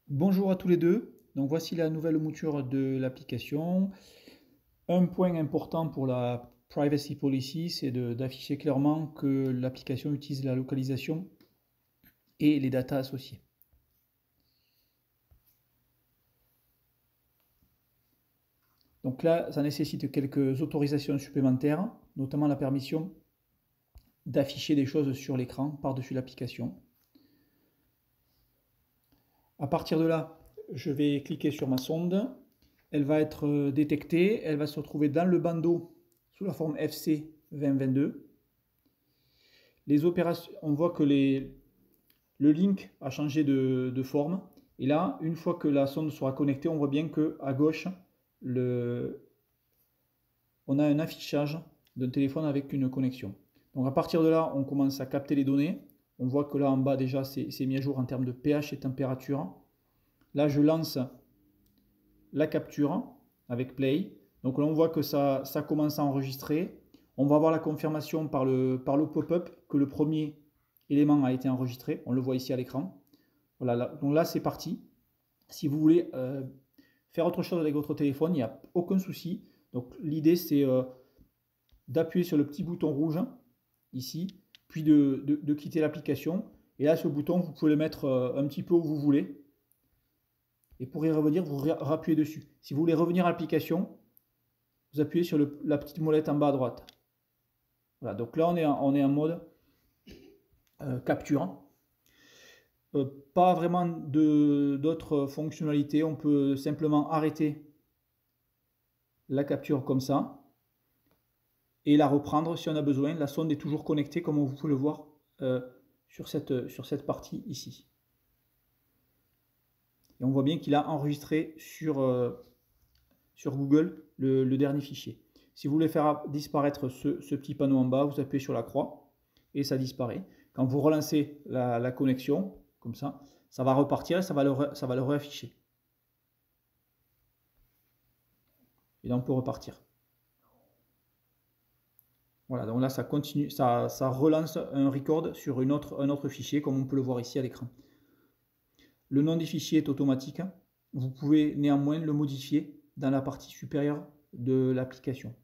Bonjour à tous les deux. Donc voici la nouvelle mouture de l'application. Un point important pour la privacy policy, c'est d'afficher clairement que l'application utilise la localisation et les datas associées. Donc là, ça nécessite quelques autorisations supplémentaires, notamment la permission d'afficher des choses sur l'écran par-dessus l'application. À partir de là, je vais cliquer sur ma sonde. Elle va être détectée, elle va se retrouver dans le bandeau sous la forme FC 2022. Les opérations, on voit que le link a changé de forme. Et là, une fois que la sonde sera connectée, on voit bien qu'à gauche, on a un affichage d'un téléphone avec une connexion. Donc à partir de là, on commence à capter les données. On voit que là en bas déjà, c'est mis à jour en termes de pH et température. Là, je lance la capture avec Play. Donc là, on voit que ça commence à enregistrer. On va avoir la confirmation par le pop-up que le premier élément a été enregistré. On le voit ici à l'écran. Voilà, donc là, c'est parti. Si vous voulez faire autre chose avec votre téléphone, il n'y a aucun souci. Donc l'idée, c'est d'appuyer sur le petit bouton rouge ici, puis de quitter l'application. Et là, ce bouton, vous pouvez le mettre un petit peu où vous voulez. Et pour y revenir, vous rappuyez dessus. Si vous voulez revenir à l'application, vous appuyez sur la petite molette en bas à droite. Voilà, donc là, on est en mode capture. Pas vraiment d'autres fonctionnalités. On peut simplement arrêter la capture comme ça et la reprendre si on a besoin. La sonde est toujours connectée, comme vous pouvez le voir sur cette partie ici. Et on voit bien qu'il a enregistré sur Google le dernier fichier. Si vous voulez faire disparaître ce petit panneau en bas, vous appuyez sur la croix et ça disparaît. Quand vous relancez la connexion, comme ça va repartir et ça va le réafficher. Et là, on peut repartir. Voilà, donc là, ça continue, ça relance un record sur un autre fichier, comme on peut le voir ici à l'écran. Le nom des fichiers est automatique. Vous pouvez néanmoins le modifier dans la partie supérieure de l'application.